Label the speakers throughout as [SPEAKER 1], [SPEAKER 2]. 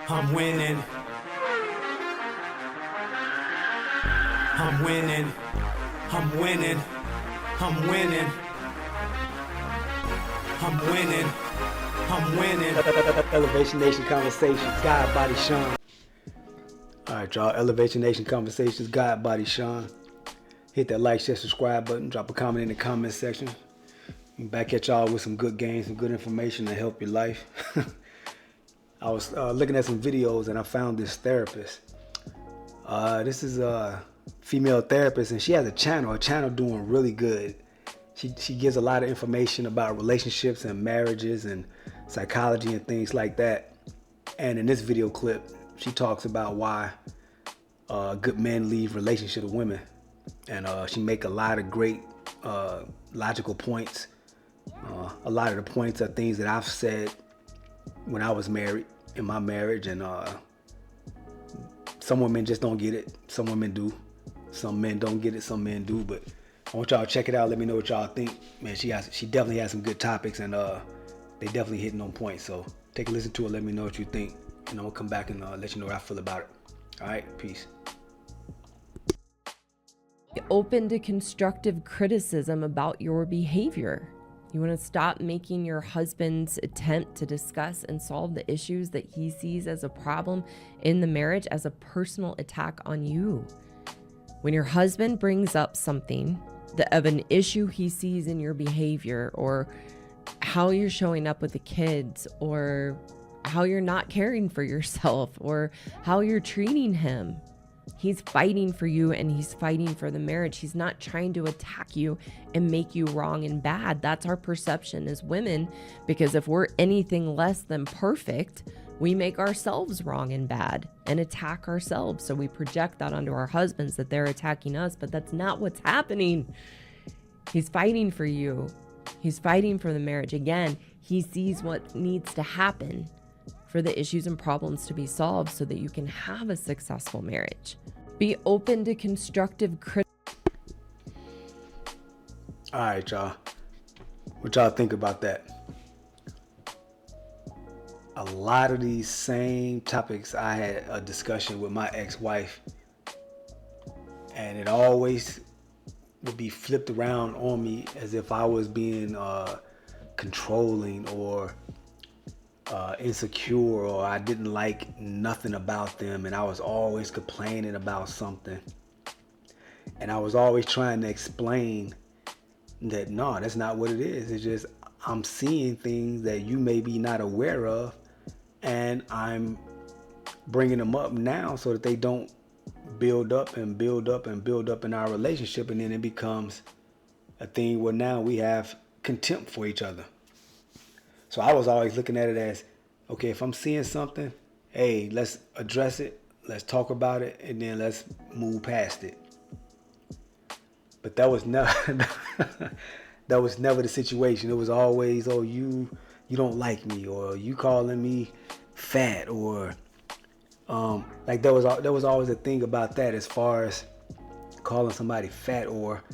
[SPEAKER 1] I'm winning. I'm winning. I'm winning. I'm winning. I'm winning. I'm winning.
[SPEAKER 2] Elevation Nation Conversations, God Body Sean. Alright, y'all. Elevation Nation Conversations, God Body Sean. Hit that like, share, subscribe button. Drop a comment in the comment section. I'm back at y'all with some good games, some good information to help your life. I was looking at some videos and I found this therapist. This is a female therapist and she has a channel doing really good. She gives a lot of information about relationships and marriages and psychology and things like that. And in this video clip, she talks about why good men leave relationships with women. And she make a lot of great logical points. A lot of the points are things that I've said when I was married, in my marriage, and some women just don't get it. Some women do. Some men don't get it. Some men do. But I want y'all to check it out. Let me know what y'all think. Man, she definitely has some good topics, and they definitely hitting on points. So take a listen to it. Let me know what you think, and I'm gonna come back and let you know what I feel about it. All right, peace.
[SPEAKER 3] Open to constructive criticism about your behavior. You want to stop making your husband's attempt to discuss and solve the issues that he sees as a problem in the marriage as a personal attack on you. When your husband brings up something of an issue he sees in your behavior, or how you're showing up with the kids, or how you're not caring for yourself, or how you're treating him, he's fighting for you and he's fighting for the marriage. He's not trying to attack you and make you wrong and bad. That's our perception as women, because if we're anything less than perfect, we make ourselves wrong and bad and attack ourselves. So we project that onto our husbands, that they're attacking us, but that's not what's happening. He's fighting for you. He's fighting for the marriage. Again, he sees what needs to happen for the issues and problems to be solved so that you can have a successful marriage. Be open to constructive criticism.
[SPEAKER 2] All right, y'all. What y'all think about that? A lot of these same topics I had a discussion with my ex-wife, and it always would be flipped around on me as if I was being controlling or insecure, or I didn't like nothing about them, and I was always complaining about something, and I was always trying to explain that no, that's not what it is. It's just I'm seeing things that you may be not aware of, and I'm bringing them up now so that they don't build up and build up and build up in our relationship, and then it becomes a thing where now we have contempt for each other. So I was always looking at it as, okay, if I'm seeing something, hey, let's address it, let's talk about it, and then let's move past it. But that was never that was never the situation. It was always, oh, you don't like me, or you calling me fat, or like there was always a thing about that, as far as calling somebody fat, or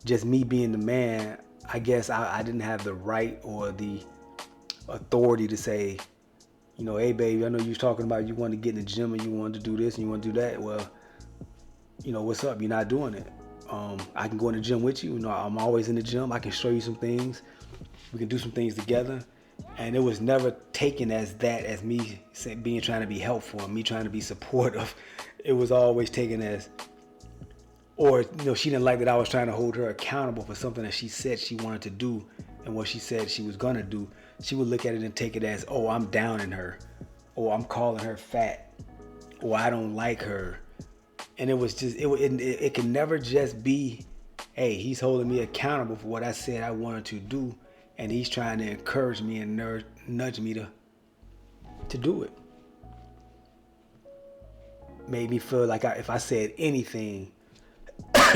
[SPEAKER 2] just me being the man. I guess I didn't have the right or the authority to say, you know, hey baby, I know you was talking about you wanted to get in the gym and you wanted to do this and you want to do that. Well, you know, what's up? You're not doing it. I can go in the gym with you. You know, I'm always in the gym. I can show you some things. We can do some things together. And it was never taken as that, as me trying to be helpful and me trying to be supportive. It was always taken as, or, you know, she didn't like that I was trying to hold her accountable for something that she said she wanted to do and what she said she was going to do. She would look at it and take it as, oh, I'm downing her, or I'm calling her fat, or I don't like her. And it was just, it can never just be, hey, he's holding me accountable for what I said I wanted to do, and he's trying to encourage me and nudge me to do it. Made me feel like if I said anything,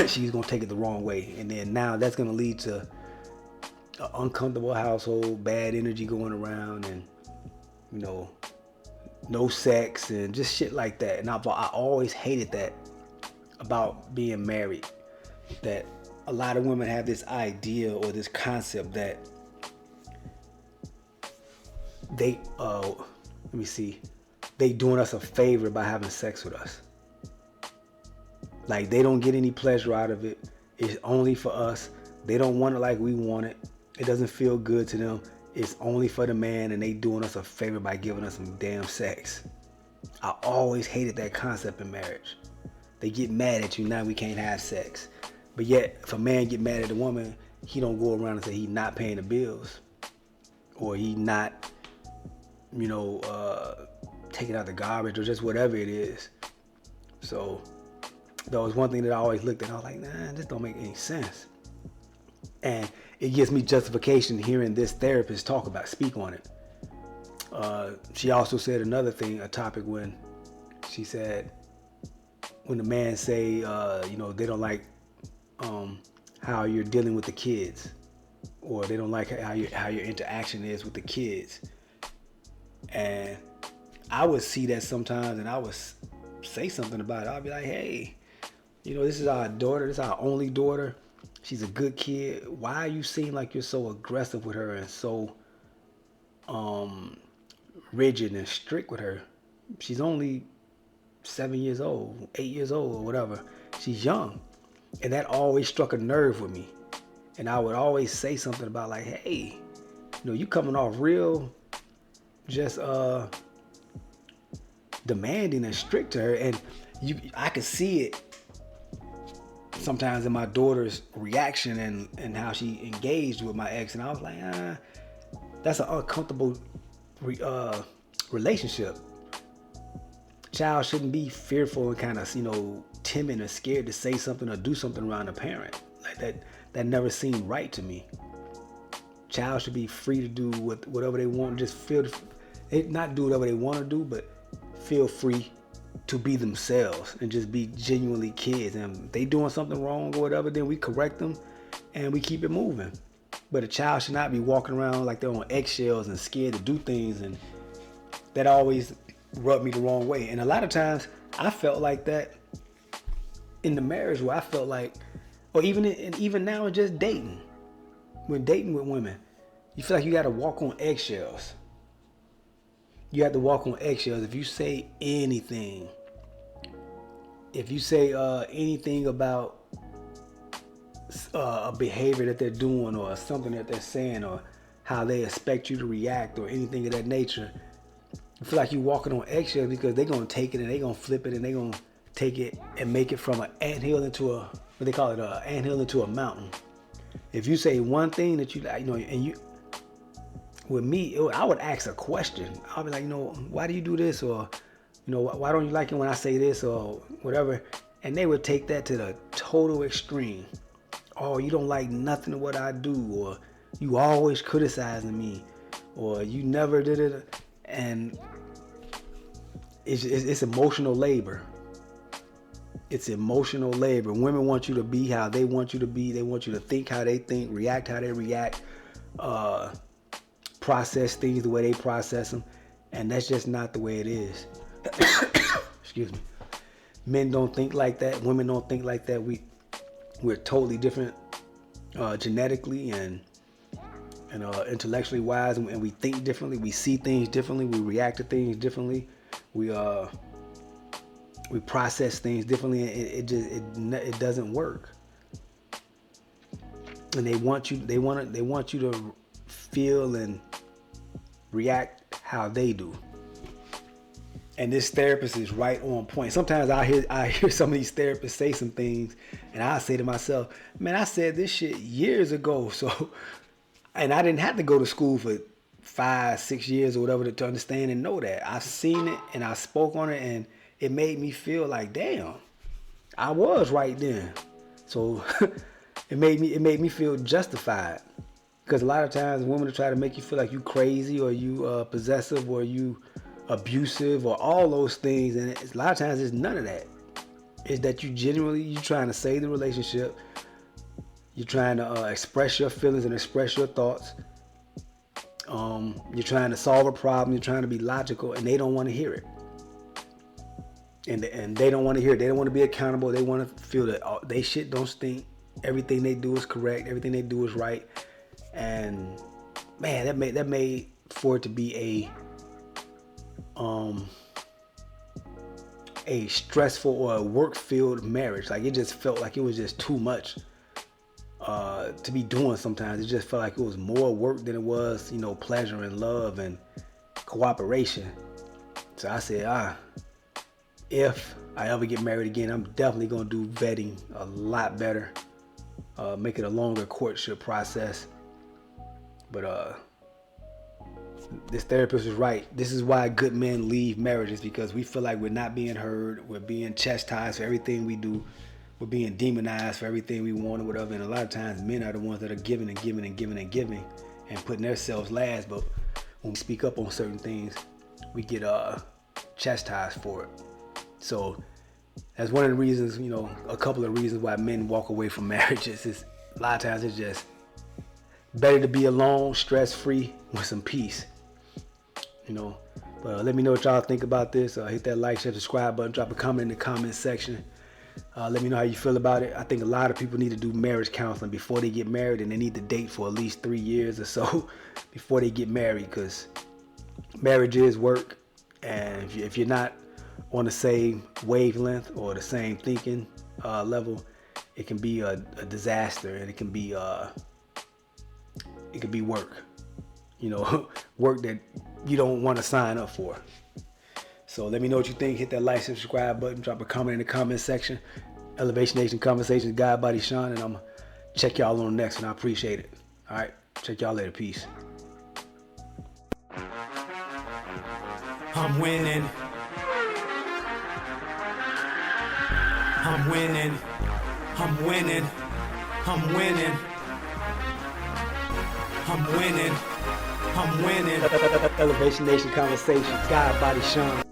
[SPEAKER 2] she's gonna take it the wrong way, and then now that's gonna lead to an uncomfortable household, bad energy going around, and, you know, no sex and just shit like that. And I always hated that about being married, that a lot of women have this idea or this concept that they let me see, they doing us a favor by having sex with us. Like, they don't get any pleasure out of it. It's only for us. They don't want it like we want it. It doesn't feel good to them. It's only for the man, and they doing us a favor by giving us some damn sex. I always hated that concept in marriage. They get mad at you, now we can't have sex. But yet, if a man get mad at a woman, he don't go around and say he not paying the bills. Or he not, taking out the garbage, or just whatever it is. So, that was one thing that I always looked at. I was like, nah, this don't make any sense. And it gives me justification hearing this therapist speak on it. She also said another thing, a topic, when she said, when the man say, they don't like how you're dealing with the kids, or they don't like how your interaction is with the kids. And I would see that sometimes, and I would say something about it. I'd be like, hey, this is our daughter. This is our only daughter. She's a good kid. Why you seem like you're so aggressive with her and so rigid and strict with her? She's only 7 years old, 8 years old, or whatever. She's young. And that always struck a nerve with me. And I would always say something about, like, hey, you coming off real just demanding and strict to her. And I could see it sometimes in my daughter's reaction and how she engaged with my ex. And I was like, that's an uncomfortable relationship. Child shouldn't be fearful and kind of, timid or scared to say something or do something around a parent. Like that never seemed right to me. Child should be free to do whatever they want. Just not do whatever they want to do, but feel free to be themselves and just be genuinely kids. And if they doing something wrong or whatever, then we correct them and we keep it moving. But a child should not be walking around like they're on eggshells and scared to do things. And that always rubbed me the wrong way. And a lot of times I felt like that in the marriage, where I felt like, or even now in just dating, when dating with women, you feel like you got to walk on eggshells. You have to walk on eggshells. If you say anything, anything about a behavior that they're doing, or something that they're saying, or how they expect you to react, or anything of that nature, you feel like you're walking on eggshells, because they're going to take it and they're going to flip it and they're going to take it and make it from an anthill into an anthill into a mountain. If you say one thing that you like, with me, I would ask a question. I'll be like, why do you do this? Or, why don't you like it when I say this, or whatever? And they would take that to the total extreme. Oh, you don't like nothing of what I do, or you always criticizing me, or you never did it. And it's emotional labor. It's emotional labor. Women want you to be how they want you to be. They want you to think how they think, react how they react, process things the way they process them. And that's just not the way it is. Excuse me. Men don't think like that. Women don't think like that. We're totally different genetically and intellectually wise, and we think differently. We see things differently. We react to things differently. We process things differently. It doesn't work. And they want you to feel and react how they do. And this therapist is right on point. Sometimes I hear some of these therapists say some things, and I say to myself, man, I said this shit years ago. So, and I didn't have to go to school for 5-6 years or whatever to understand and know that. I've seen it and I spoke on it, and it made me feel like, damn, I was right then. So it made me feel justified. Because a lot of times women will try to make you feel like you crazy, or you possessive, or you abusive, or all those things. And a lot of times it's none of that. It's that you're trying to save the relationship. You're trying to express your feelings and express your thoughts. You're trying to solve a problem. You're trying to be logical, and they don't want to hear it. And they don't want to hear it. They don't want to be accountable. They want to feel that they shit don't stink. Everything they do is correct. Everything they do is right. And man, that made for it to be a a stressful or a work-filled marriage. Like, it just felt like it was just too much to be doing sometimes. It just felt like it was more work than it was, you know, pleasure and love and cooperation. So I said, if I ever get married again, I'm definitely going to do vetting a lot better, make it a longer courtship process. But this therapist was right. This is why good men leave marriages, because we feel like we're not being heard, we're being chastised for everything we do, we're being demonized for everything we want or whatever. And a lot of times men are the ones that are giving and giving and giving and giving and putting themselves last. But when we speak up on certain things, we get chastised for it. So that's one of the reasons, you know, a couple of reasons why men walk away from marriages. Is a lot of times it's just better to be alone, stress-free, with some peace, you know. But let me know what y'all think about this. Hit that like, share, subscribe button, drop a comment in the comment section. Let me know how you feel about it. I think a lot of people need to do marriage counseling before they get married, and they need to date for at least 3 years or so before they get married, because marriage is work, and if you're not on the same wavelength or the same thinking level, it can be a disaster, and it can be work, you know, work that you don't want to sign up for. So let me know what you think. Hit that like, subscribe button, drop a comment in the comment section. Elevation Nation Conversations, God Body Sean, and I'm gonna check y'all on the next one. I appreciate it. All right, check y'all later. Peace.
[SPEAKER 1] I'm winning. I'm winning. I'm winning. I'm winning. I'm winning. I'm winning.
[SPEAKER 2] Elevation Nation Conversations, God Body Sean.